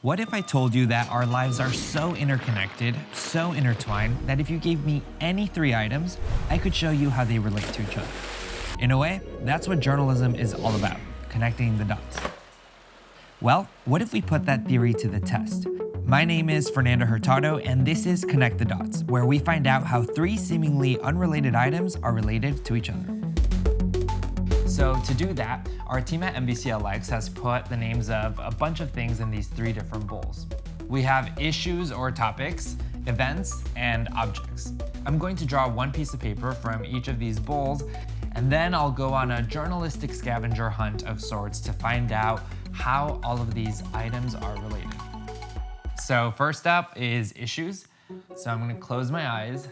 What if I told you that our lives are so interconnected, so intertwined, that if you gave me any 3 items, I could show you how they relate to each other? In a way, that's what journalism is all about, connecting the dots. Well, what if we put that theory to the test? My name is Fernando Hurtado, and this is Connect the Dots, where we find out how 3 seemingly unrelated items are related to each other. So to do that, our team at NBCLX has put the names of a bunch of things in these 3 different bowls. We have issues or topics, events, and objects. I'm going to draw 1 piece of paper from each of these bowls, and then I'll go on a journalistic scavenger hunt of sorts to find out how all of these items are related. So first up is issues. So I'm gonna close my eyes,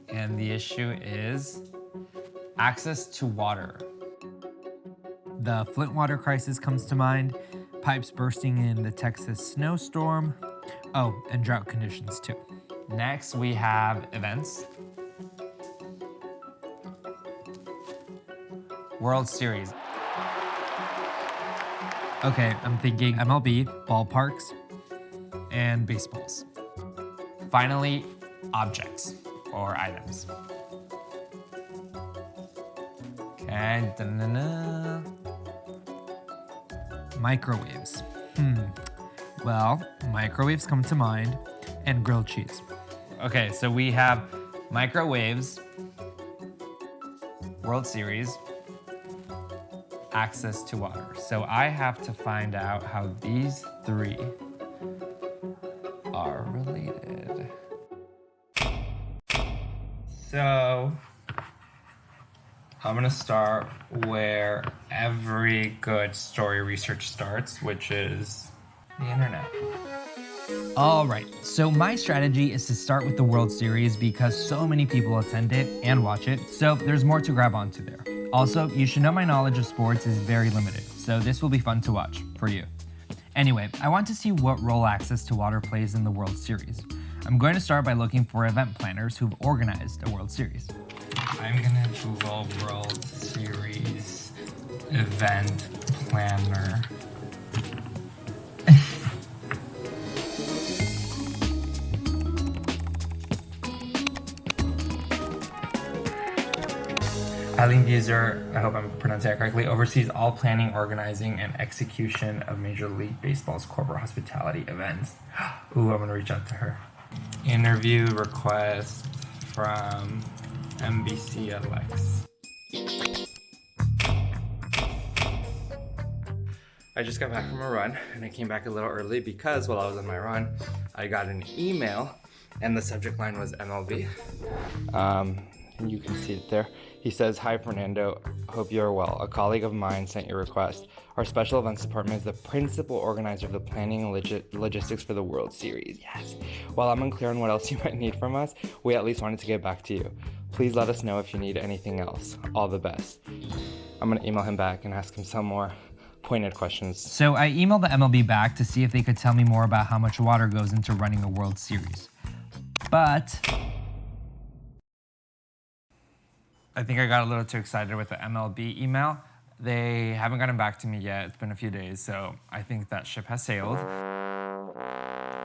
and the issue is access to water. The Flint water crisis comes to mind, pipes bursting in the Texas snowstorm. Oh, and drought conditions too. Next, we have events. World Series. Okay, I'm thinking MLB, ballparks, and baseballs. Finally, objects or items. Okay, da-na-na. Microwaves. Well, microwaves come to mind, and grilled cheese. Okay, so we have microwaves, World Series, access to water. So I have to find out how these 3 are related. So I'm gonna start where every good story research starts, which is the internet. All right, so my strategy is to start with the World Series because so many people attend it and watch it, so there's more to grab onto there. Also, you should know my knowledge of sports is very limited, so this will be fun to watch for you. Anyway, I want to see what role access to water plays in the World Series. I'm going to start by looking for event planners who've organized a World Series. I'm gonna Google World Series event planner. Eileen Buser, I hope I'm pronouncing that correctly, oversees all planning, organizing, and execution of Major League Baseball's corporate hospitality events. Ooh, I'm gonna reach out to her. Interview request from NBCLX. I just got back from a run, and I came back a little early because while I was on my run, I got an email, and the subject line was MLB. And you can see it there. He says, "Hi Fernando, hope you are well. A colleague of mine sent your request. Our special events department is the principal organizer of the planning and logistics for the World Series." Yes. While I'm unclear on what else you might need from us, we at least wanted to get back to you. Please let us know if you need anything else. All the best. I'm gonna email him back and ask him some more pointed questions. So I emailed the MLB back to see if they could tell me more about how much water goes into running a World Series. But I think I got a little too excited with the MLB email. They haven't gotten back to me yet. It's been a few days, so I think that ship has sailed.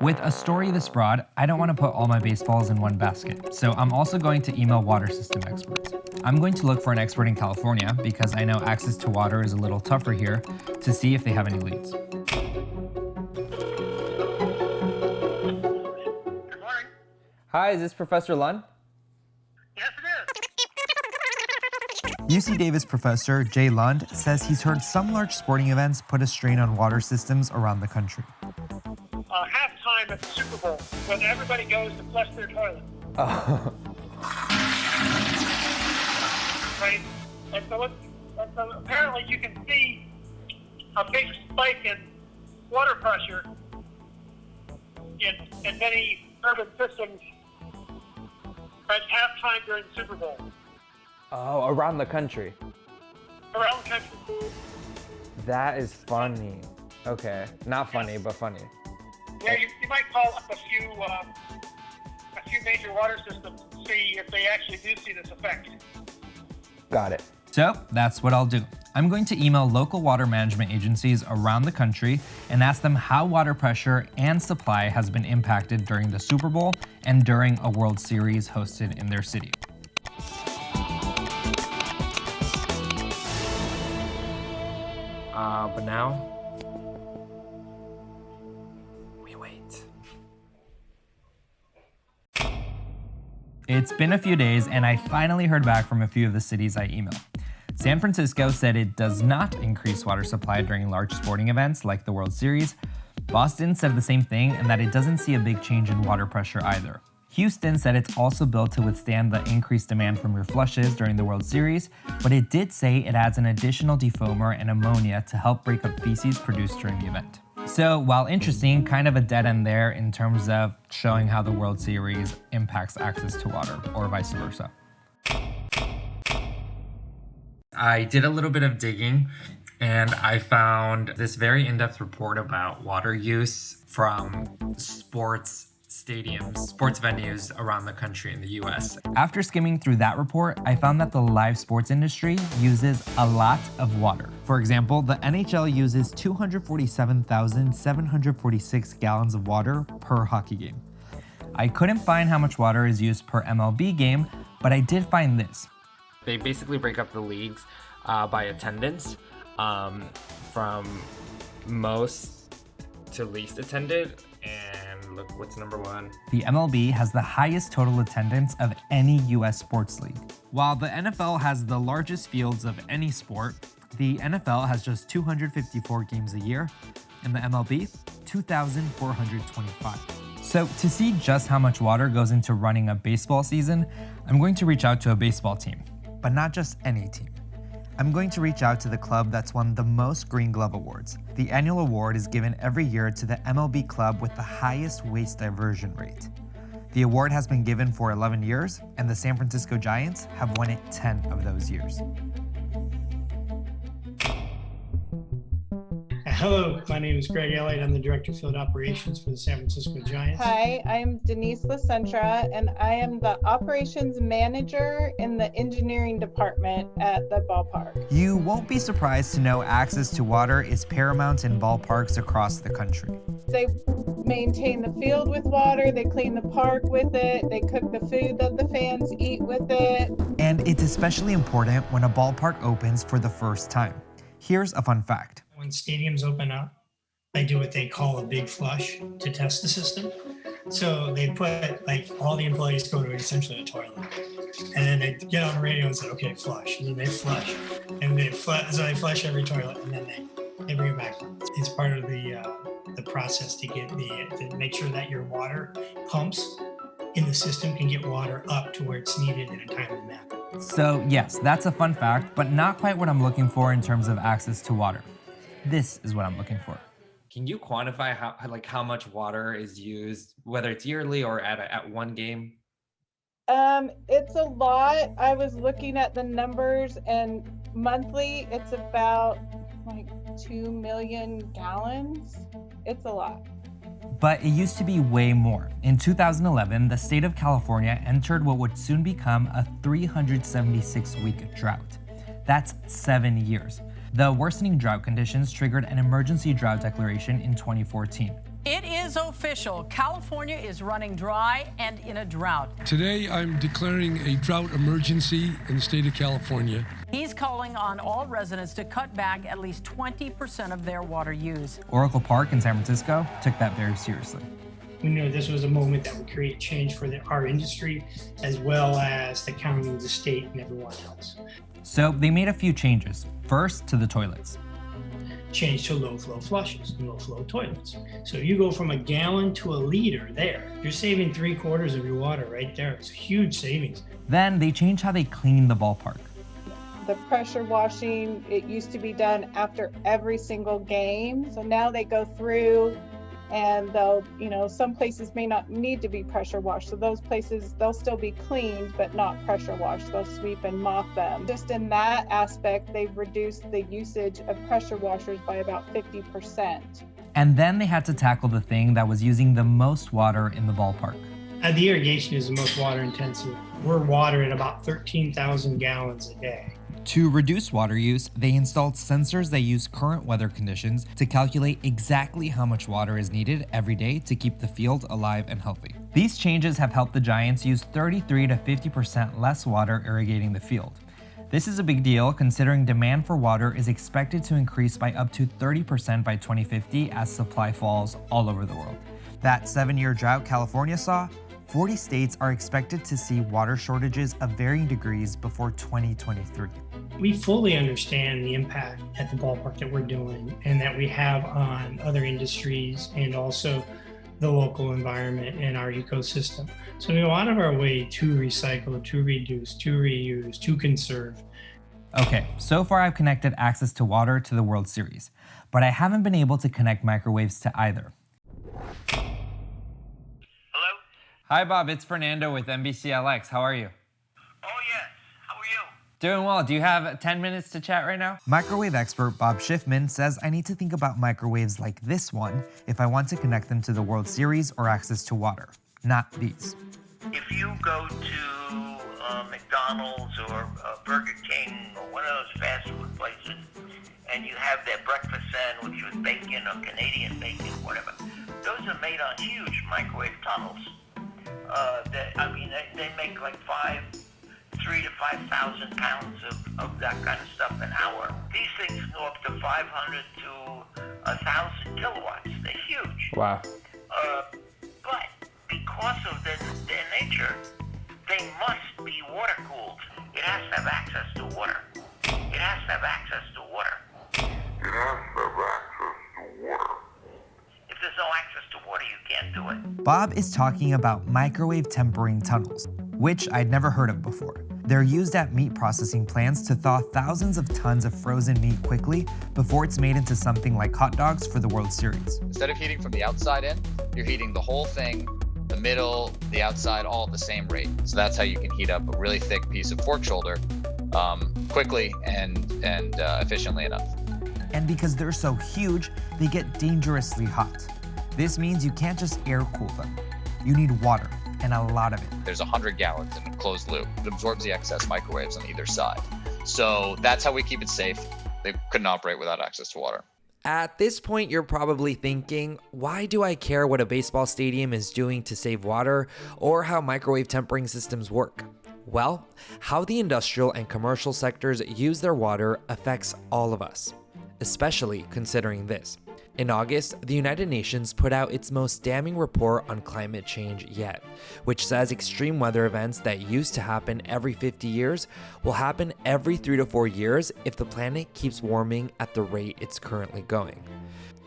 With a story this broad, I don't want to put all my baseballs in one basket, so I'm also going to email water system experts. I'm going to look for an expert in California because I know access to water is a little tougher here, to see if they have any leads. Good morning. Hi, is this Professor Lund? Yes, it is. UC Davis professor Jay Lund says he's heard some large sporting events put a strain on water systems around the country. Halftime at the Super Bowl, when everybody goes to flush their toilet. Right? And so apparently you can see a big spike in water pressure in many urban systems at halftime during the Super Bowl. Oh, around the country. Around the country. That is funny. Okay, not funny, but funny. Yeah, you might call up a few major water systems and see if they actually do see this effect. Got it. So that's what I'll do. I'm going to email local water management agencies around the country and ask them how water pressure and supply has been impacted during the Super Bowl and during a World Series hosted in their city. But now, we wait. It's been a few days and I finally heard back from a few of the cities I emailed. San Francisco said it does not increase water supply during large sporting events like the World Series. Boston said the same thing and that it doesn't see a big change in water pressure either. Houston said it's also built to withstand the increased demand from your flushes during the World Series, but it did say it adds an additional defoamer and ammonia to help break up feces produced during the event. So while interesting, kind of a dead end there in terms of showing how the World Series impacts access to water or vice versa. I did a little bit of digging and I found this very in-depth report about water use from sports stadiums, sports venues around the country in the US. After skimming through that report, I found that the live sports industry uses a lot of water. For example, the NHL uses 247,746 gallons of water per hockey game. I couldn't find how much water is used per MLB game, but I did find this. They basically break up the leagues by attendance from most to least attended. And look, what's number one? The MLB has the highest total attendance of any US sports league. While the NFL has the largest fields of any sport, the NFL has just 254 games a year, and the MLB, 2,425. So to see just how much water goes into running a baseball season, I'm going to reach out to a baseball team, but not just any team. I'm going to reach out to the club that's won the most Green Glove Awards. The annual award is given every year to the MLB club with the highest waste diversion rate. The award has been given for 11 years, and the San Francisco Giants have won it 10 of those years. Hello, my name is Greg Elliott. I'm the Director of Field Operations for the San Francisco Giants. Hi, I'm Denise LaCentra, and I am the Operations Manager in the Engineering Department at the ballpark. You won't be surprised to know access to water is paramount in ballparks across the country. They maintain the field with water, they clean the park with it, they cook the food that the fans eat with it. And it's especially important when a ballpark opens for the first time. Here's a fun fact. When stadiums open up, they do what they call a big flush to test the system. So they put, like, all the employees go to essentially a toilet. And then they get on the radio and say, okay, flush. And then they flush. And they flush every toilet, and then they bring it back. It's part of the process to make sure that your water pumps in the system can get water up to where it's needed in a timely manner. So yes, that's a fun fact, but not quite what I'm looking for in terms of access to water. This is what I'm looking for. Can you quantify how much water is used, whether it's yearly or at one game? It's a lot. I was looking at the numbers, and monthly it's about like 2 million gallons. It's a lot. But it used to be way more. In 2011, the state of California entered what would soon become a 376-week drought. That's 7 years. The worsening drought conditions triggered an emergency drought declaration in 2014. It is official. California is running dry and in a drought. Today, I'm declaring a drought emergency in the state of California. He's calling on all residents to cut back at least 20% of their water use. Oracle Park in San Francisco took that very seriously. We knew this was a moment that would create change for our industry, as well as the county, the state, and everyone else. So they made a few changes. First, to the toilets. Change to low flow flushes and low flow toilets. So you go from a gallon to a liter there. You're saving 3/4 of your water right there. It's a huge savings. Then they changed how they clean the ballpark. The pressure washing, it used to be done after every single game. So now they go through and they'll, some places may not need to be pressure washed. So those places, they'll still be cleaned, but not pressure washed. They'll sweep and mop them. Just in that aspect, they've reduced the usage of pressure washers by about 50%. And then they had to tackle the thing that was using the most water in the ballpark. The irrigation is the most water intensive. We're watering about 13,000 gallons a day. To reduce water use, they installed sensors that use current weather conditions to calculate exactly how much water is needed every day to keep the field alive and healthy. These changes have helped the Giants use 33 to 50% less water irrigating the field. This is a big deal considering demand for water is expected to increase by up to 30% by 2050 as supply falls all over the world. That 7-year drought California saw, 40 states are expected to see water shortages of varying degrees before 2023. We fully understand the impact at the ballpark that we're doing and that we have on other industries and also the local environment and our ecosystem. So we go out of our way to recycle, to reduce, to reuse, to conserve. Okay, so far I've connected access to water to the World Series, but I haven't been able to connect microwaves to either. Hello? Hi Bob, it's Fernando with NBCLX. How are you? Oh, yes. How are you? Doing well. Do you have 10 minutes to chat right now? Microwave expert Bob Schiffman says I need to think about microwaves like this one if I want to connect them to the World Series or access to water, not these. If you go to McDonald's or Burger King or one of those fast food places and you have their breakfast sandwich with bacon or Canadian bacon, whatever, those are made on huge microwave tunnels. They make like 3,000 to 5,000 pounds of that kind of stuff an hour. These things go up to 500 to 1,000 kilowatts. They're huge. Wow. But because of their nature, they must be water cooled. It has to have access to water. It has to have access to water. It has to have access to water. If there's no access to water, you can't do it. Bob is talking about microwave tempering tunnels, which I'd never heard of before. They're used at meat processing plants to thaw thousands of tons of frozen meat quickly before it's made into something like hot dogs for the World Series. Instead of heating from the outside in, you're heating the whole thing, the middle, the outside, all at the same rate. So that's how you can heat up a really thick piece of pork shoulder quickly and efficiently enough. And because they're so huge, they get dangerously hot. This means you can't just air cool them. You need water, and a lot of it. There's 100 gallons in a closed loop. It absorbs the excess microwaves on either side. So that's how we keep it safe. They couldn't operate without access to water. At this point, you're probably thinking, why do I care what a baseball stadium is doing to save water or how microwave tempering systems work? Well, how the industrial and commercial sectors use their water affects all of us, especially considering this. In August, the United Nations put out its most damning report on climate change yet, which says extreme weather events that used to happen every 50 years will happen every 3 to 4 years if the planet keeps warming at the rate it's currently going.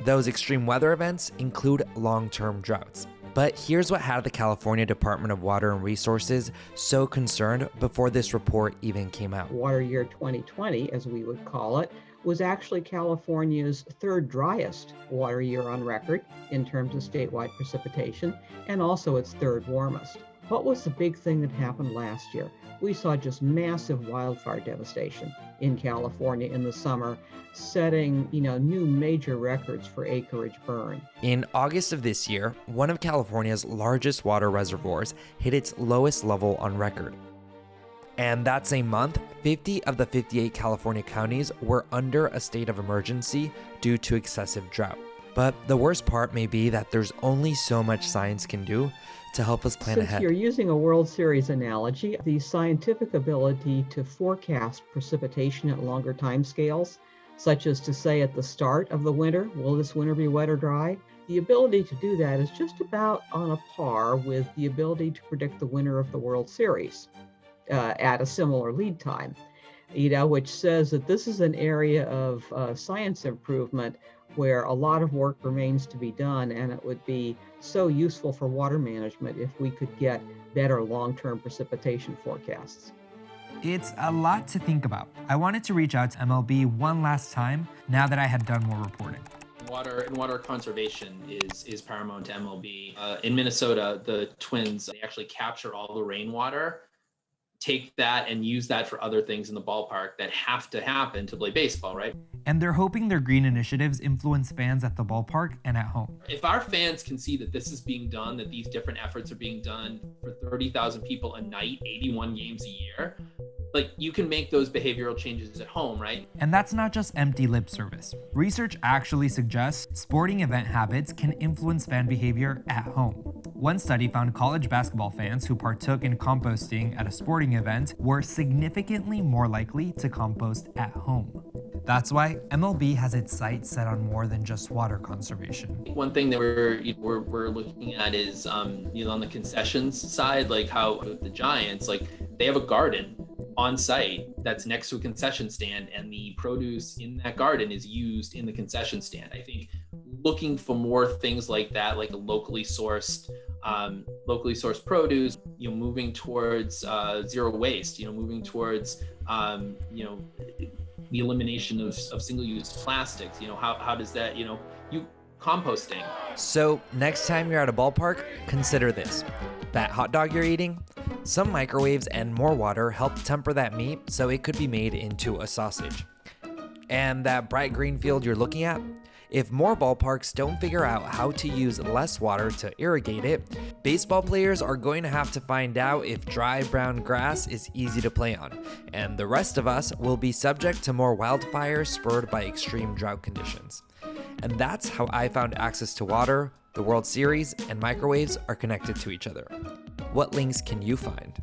Those extreme weather events include long-term droughts. But here's what had the California Department of Water and Resources so concerned before this report even came out. Water year 2020, as we would call it, was actually California's third driest water year on record in terms of statewide precipitation, and also its third warmest. What was the big thing that happened last year? We saw just massive wildfire devastation in California in the summer, setting, new major records for acreage burn. In August of this year, one of California's largest water reservoirs hit its lowest level on record. And that same month, 50 of the 58 California counties were under a state of emergency due to excessive drought. But the worst part may be that there's only so much science can do to help us plan ahead. Since you're using a World Series analogy, the scientific ability to forecast precipitation at longer timescales, such as to say at the start of the winter, will this winter be wet or dry? The ability to do that is just about on a par with the ability to predict the winner of the World Series. At a similar lead time, which says that this is an area of science improvement where a lot of work remains to be done, and it would be so useful for water management if we could get better long-term precipitation forecasts. It's a lot to think about. I wanted to reach out to MLB one last time now that I had done more reporting. Water conservation is paramount to MLB. In Minnesota, the Twins, they actually capture all the rainwater, take that and use that for other things in the ballpark that have to happen to play baseball, right? And they're hoping their green initiatives influence fans at the ballpark and at home. If our fans can see that this is being done, that these different efforts are being done for 30,000 people a night, 81 games a year, like you can make those behavioral changes at home, right? And that's not just empty lip service. Research actually suggests sporting event habits can influence fan behavior at home. One study found college basketball fans who partook in composting at a sporting event were significantly more likely to compost at home. That's why MLB has its sights set on more than just water conservation. One thing that we're looking at is, on the concessions side, like how the Giants, like they have a garden on site that's next to a concession stand, and the produce in that garden is used in the concession stand. I think looking for more things like that, like a locally sourced produce, moving towards zero waste, moving towards the elimination of single-use plastics. How does that, composting. So next time you're at a ballpark, consider this. That hot dog you're eating, some microwaves and more water help temper that meat so it could be made into a sausage. And that bright green field you're looking at, if more ballparks don't figure out how to use less water to irrigate it, baseball players are going to have to find out if dry brown grass is easy to play on, and the rest of us will be subject to more wildfires spurred by extreme drought conditions. And that's how I found access to water, the World Series, and microwaves are connected to each other. What links can you find?